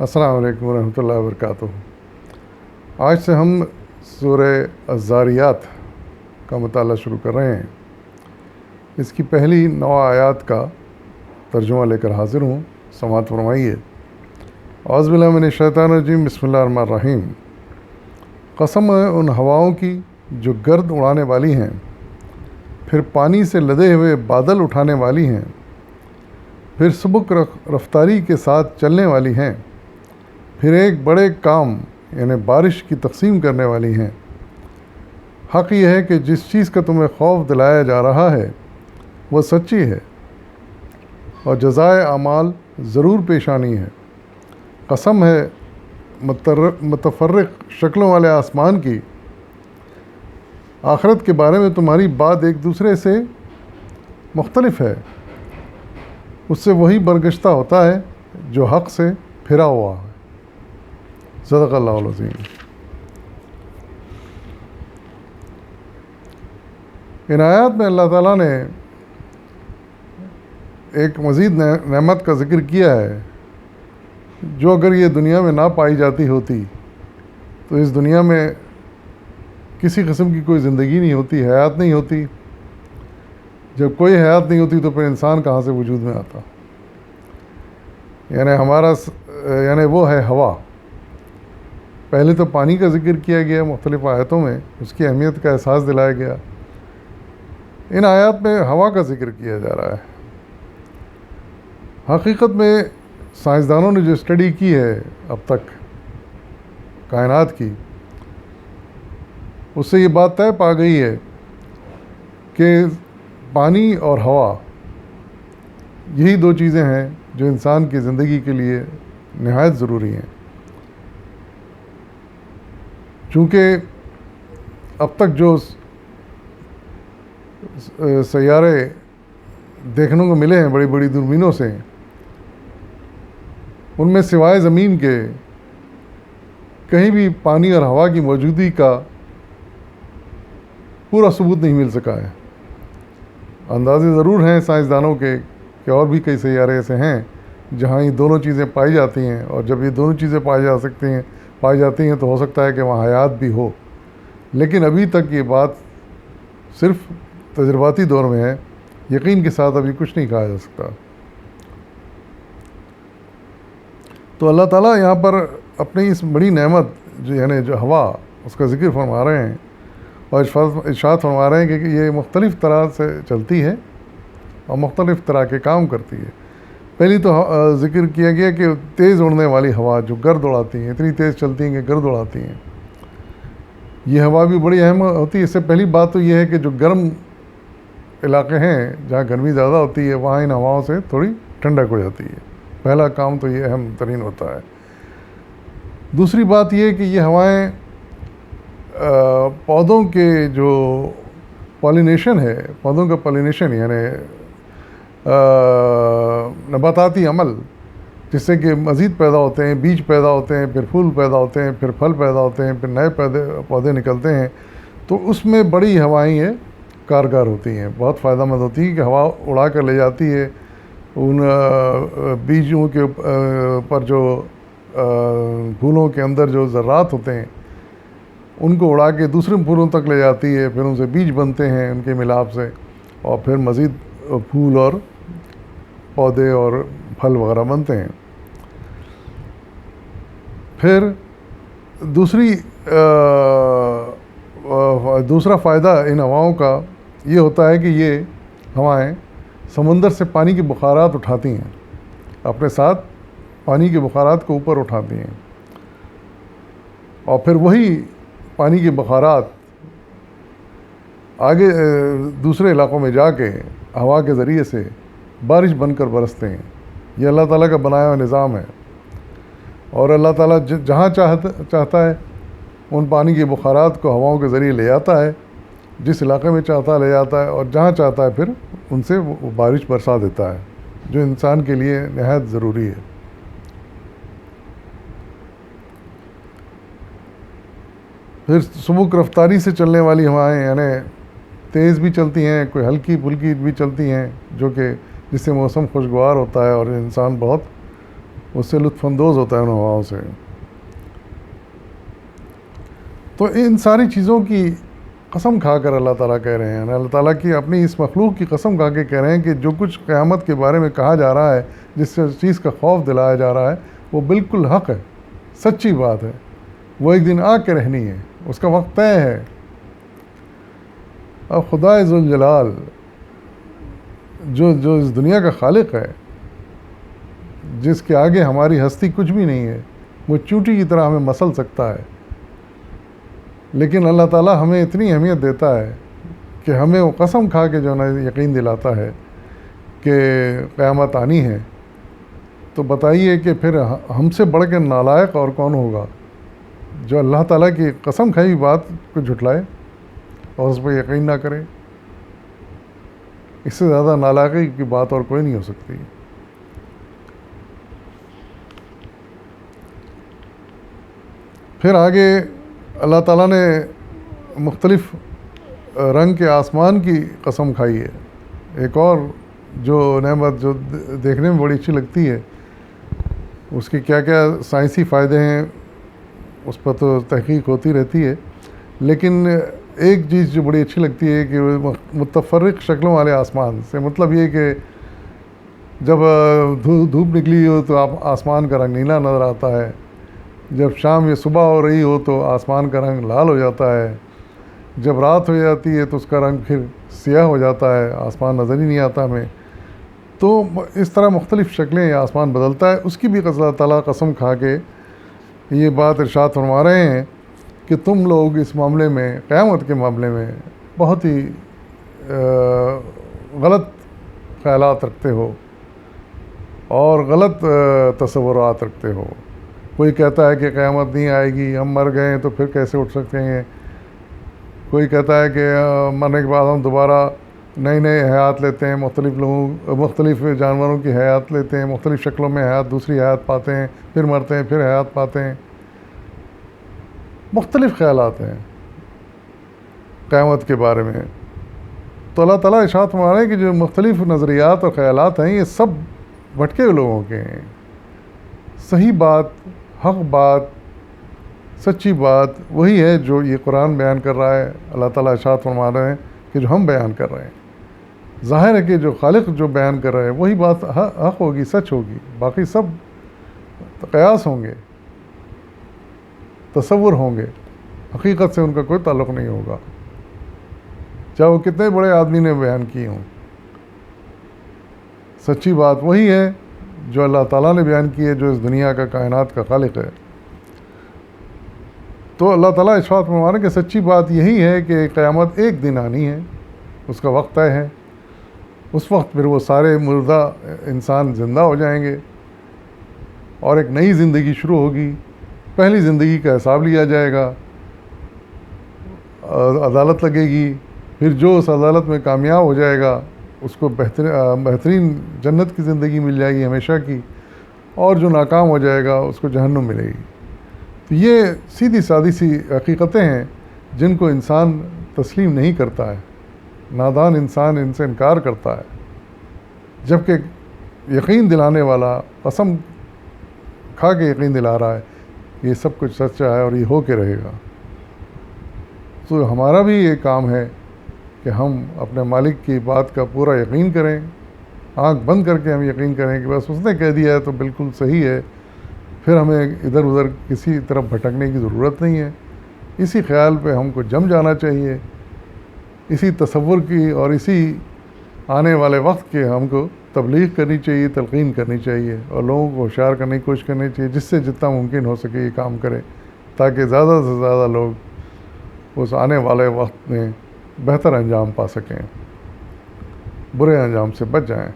السلام علیکم ورحمۃ اللہ وبرکاتہ۔ آج سے ہم سورہ الذاریات کا مطالعہ شروع کر رہے ہیں۔ اس کی پہلی 9 آیات کا ترجمہ لے کر حاضر ہوں، سماعت فرمائیے۔ اعوذ باللہ من الشیطان الرجیم، بسم اللہ الرحمن الرحیم۔ قسم ہے ان ہواؤں کی جو گرد اڑانے والی ہیں، پھر پانی سے لدے ہوئے بادل اٹھانے والی ہیں، پھر سبک رفتاری کے ساتھ چلنے والی ہیں، پھر ایک بڑے کام یعنی بارش کی تقسیم کرنے والی ہیں۔ حق یہ ہے کہ جس چیز کا تمہیں خوف دلایا جا رہا ہے وہ سچی ہے، اور جزائے اعمال ضرور پیشانی ہے۔ قسم ہے متفرق شکلوں والے آسمان کی، آخرت کے بارے میں تمہاری بات ایک دوسرے سے مختلف ہے، اس سے وہی برگشتہ ہوتا ہے جو حق سے پھرا ہوا ہے۔ صدق اللہ العظیم۔ ان آیات میں اللہ تعالیٰ نے ایک مزید نعمت کا ذکر کیا ہے، جو اگر یہ دنیا میں نہ پائی جاتی ہوتی تو اس دنیا میں کسی قسم کی کوئی زندگی نہیں ہوتی، حیات نہیں ہوتی۔ جب کوئی حیات نہیں ہوتی تو پھر انسان کہاں سے وجود میں آتا؟ یعنی وہ ہے ہوا۔ پہلے تو پانی کا ذکر کیا گیا مختلف آیتوں میں، اس کی اہمیت کا احساس دلایا گیا۔ ان آیات میں ہوا کا ذکر کیا جا رہا ہے۔ حقیقت میں سائنسدانوں نے جو اسٹڈی کی ہے اب تک کائنات کی، اس سے یہ بات طے پا گئی ہے کہ پانی اور ہوا یہی 2 چیزیں ہیں جو انسان کی زندگی کے لیے نہایت ضروری ہیں۔ چونکہ اب تک جو سیارے دیکھنے کو ملے ہیں بڑی بڑی دوربینوں سے، ان میں سوائے زمین کے کہیں بھی پانی اور ہوا کی موجودگی کا پورا ثبوت نہیں مل سکا ہے۔ اندازے ضرور ہیں سائنسدانوں کے کہ اور بھی کئی سیارے ایسے ہیں جہاں یہ دونوں چیزیں پائی جاتی ہیں، اور جب یہ دونوں چیزیں پائی جاتی ہیں تو ہو سکتا ہے کہ وہاں حیات بھی ہو، لیکن ابھی تک یہ بات صرف تجرباتی دور میں ہے، یقین کے ساتھ ابھی کچھ نہیں کہا جا سکتا۔ تو اللہ تعالیٰ یہاں پر اپنی اس بڑی نعمت جو ہوا، اس کا ذکر فرما رہے ہیں، اور ارشاد فرما رہے ہیں کہ یہ مختلف طرح سے چلتی ہے اور مختلف طرح کے کام کرتی ہے۔ پہلی تو ذکر کیا گیا کہ تیز اڑنے والی ہوا جو گرد اڑاتی ہیں، اتنی تیز چلتی ہیں کہ گرد اڑاتی ہیں۔ یہ ہوا بھی بڑی اہم ہوتی ہے۔ اس سے پہلی بات تو یہ ہے کہ جو گرم علاقے ہیں جہاں گرمی زیادہ ہوتی ہے، وہاں ان ہواؤں سے تھوڑی ٹھنڈک ہو جاتی ہے۔ پہلا کام تو یہ اہم ترین ہوتا ہے۔ دوسری بات یہ کہ یہ ہوائیں پودوں کے جو پالینیشن ہے، پودوں کا پالینیشن یعنی نباتاتی عمل، جس سے کہ مزید پیدا ہوتے ہیں، بیج پیدا ہوتے ہیں، پھر پھول پیدا ہوتے ہیں، پھر پھل پیدا ہوتے ہیں، پھر نئے پودے نکلتے ہیں، تو اس میں بڑی ہوائیں یہ کارگر ہوتی ہیں، بہت فائدہ مند ہوتی ہیں کہ ہوا اڑا کر لے جاتی ہے ان بیجوں کے پر جو پھولوں کے اندر جو ذرات ہوتے ہیں ان کو اڑا کے دوسرے پھولوں تک لے جاتی ہے، پھر ان سے بیج بنتے ہیں ان کے ملاپ سے، اور پھر مزید پھول اور پودے اور پھل وغیرہ بنتے ہیں۔ پھر دوسرا فائدہ ان ہواؤں کا یہ ہوتا ہے کہ یہ ہوائیں سمندر سے پانی کے بخارات اٹھاتی ہیں، اپنے ساتھ پانی کے بخارات کو اوپر اٹھاتی ہیں، اور پھر وہی پانی کے بخارات آگے دوسرے علاقوں میں جا کے ہوا کے ذریعے سے بارش بن کر برستے ہیں۔ یہ اللہ تعالیٰ کا بنایا ہوا نظام ہے، اور اللہ تعالیٰ جہاں چاہتا ہے ان پانی کے بخارات کو ہواؤں کے ذریعے لے آتا ہے، جس علاقے میں چاہتا ہے لے جاتا ہے، اور جہاں چاہتا ہے پھر ان سے وہ بارش برسا دیتا ہے، جو انسان کے لیے نہایت ضروری ہے۔ پھر سبک رفتاری سے چلنے والی ہوائیں یعنی تیز بھی چلتی ہیں، کوئی ہلکی پھلکی بھی چلتی ہیں، جو کہ جس سے موسم خوشگوار ہوتا ہے اور انسان بہت اس سے لطف اندوز ہوتا ہے ان ہواؤں سے. تو ان ساری چیزوں کی قسم کھا کر اللہ تعالیٰ کہہ رہے ہیں، اللہ تعالیٰ کی اپنی اس مخلوق کی قسم کھا کے کہہ رہے ہیں کہ جو کچھ قیامت کے بارے میں کہا جا رہا ہے، جس چیز کا خوف دلایا جا رہا ہے، وہ بالکل حق ہے، سچی بات ہے. وہ ایک دن آ کے رہنی ہے، اس کا وقت طے ہے. اب خدا ذوالجلال جو اس دنیا کا خالق ہے، جس کے آگے ہماری ہستی کچھ بھی نہیں ہے، وہ چونٹی کی طرح ہمیں مسل سکتا ہے. لیکن اللہ تعالیٰ ہمیں اتنی اہمیت دیتا ہے کہ ہمیں وہ قسم کھا کے جو ہے یقین دلاتا ہے کہ قیامت آنی ہے. تو بتائیے کہ پھر ہم سے بڑھ کے نالائق اور کون ہوگا جو اللہ تعالیٰ کی قسم کھائی بات کو جھٹلائے اور اس پہ یقین نہ کرے. اس سے زیادہ نالائقی کی بات اور کوئی نہیں ہو سکتی. پھر آگے اللہ تعالیٰ نے مختلف رنگ کے آسمان کی قسم کھائی ہے. ایک اور جو نعمت جو دیکھنے میں بڑی اچھی لگتی ہے، اس کے کیا کیا سائنسی فائدے ہیں اس پر تو تحقیق ہوتی رہتی ہے، لیکن ایک چیز جو بڑی اچھی لگتی ہے کہ متفرق شکلوں والے آسمان سے مطلب یہ کہ جب دھوپ نکلی ہو تو آسمان کا رنگ نیلا نظر آتا ہے، جب شام یا صبح ہو رہی ہو تو آسمان کا رنگ لال ہو جاتا ہے، جب رات ہو جاتی ہے تو اس کا رنگ پھر سیاہ ہو جاتا ہے، آسمان نظر ہی نہیں آتا ہمیں. تو اس طرح مختلف شکلیں یہ آسمان بدلتا ہے. اس کی بھی اللہ تعالیٰ قسم کھا کے یہ بات ارشاد فرما رہے ہیں کہ تم لوگ اس معاملے میں، قیامت کے معاملے میں بہت ہی غلط خیالات رکھتے ہو اور غلط تصورات رکھتے ہو. کوئی کہتا ہے کہ قیامت نہیں آئے گی، ہم مر گئے تو پھر کیسے اٹھ سکتے ہیں. کوئی کہتا ہے کہ مرنے کے بعد ہم دوبارہ نئی حیات لیتے ہیں، مختلف جانوروں کی حیات لیتے ہیں، مختلف شکلوں میں حیات، دوسری حیات پاتے ہیں، پھر مرتے ہیں، پھر حیات پاتے ہیں. مختلف خیالات ہیں قیامت کے بارے میں. تو اللہ تعالیٰ ارشاد فرما رہے ہیں کہ جو مختلف نظریات اور خیالات ہیں یہ سب بھٹکے ہوئے لوگوں کے ہیں. صحیح بات، حق بات، سچی بات وہی ہے جو یہ قرآن بیان کر رہا ہے. اللہ تعالیٰ ارشاد فرما رہے ہیں کہ جو ہم بیان کر رہے ہیں، ظاہر ہے کہ جو خالق جو بیان کر رہے ہیں وہی بات حق ہوگی، سچ ہوگی. باقی سب قیاس ہوں گے، تصور ہوں گے، حقیقت سے ان کا کوئی تعلق نہیں ہوگا، چاہے وہ کتنے بڑے آدمی نے بیان کی ہوں. سچی بات وہی ہے جو اللہ تعالیٰ نے بیان کی ہے، جو اس دنیا کا، کائنات کا خالق ہے. تو اللہ تعالیٰ ارشاد فرما رہے ہیں کہ سچی بات یہی ہے کہ قیامت ایک دن آنی ہے، اس کا وقت طے ہے. اس وقت پھر وہ سارے مردہ انسان زندہ ہو جائیں گے اور ایک نئی زندگی شروع ہوگی. پہلی زندگی کا حساب لیا جائے گا، عدالت لگے گی. پھر جو اس عدالت میں کامیاب ہو جائے گا اس کو بہترین جنت کی زندگی مل جائے گی ہمیشہ کی، اور جو ناکام ہو جائے گا اس کو جہنم ملے گی. تو یہ سیدھی سادی سی حقیقتیں ہیں جن کو انسان تسلیم نہیں کرتا ہے. نادان انسان ان سے انکار کرتا ہے، جبکہ یقین دلانے والا قسم کھا کے یقین دلا رہا ہے یہ سب کچھ سچا ہے اور یہ ہو کے رہے گا. تو ہمارا بھی یہ کام ہے کہ ہم اپنے مالک کی بات کا پورا یقین کریں، آنکھ بند کر کے ہم یقین کریں کہ بس اس نے کہہ دیا ہے تو بالکل صحیح ہے، پھر ہمیں ادھر ادھر کسی طرف بھٹکنے کی ضرورت نہیں ہے. اسی خیال پہ ہم کو جم جانا چاہیے، اسی تصور کی اور اسی آنے والے وقت کے ہم کو تبلیغ کرنی چاہیے، تلقین کرنی چاہیے اور لوگوں کو ہوشیار کرنے کی کوشش کرنی چاہیے جس سے جتنا ممکن ہو سکے یہ کام کریں، تاکہ زیادہ سے زیادہ لوگ اس آنے والے وقت میں بہتر انجام پا سکیں، برے انجام سے بچ جائیں.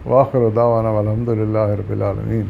وآخر دعوانا والحمد للہ رب العالمین.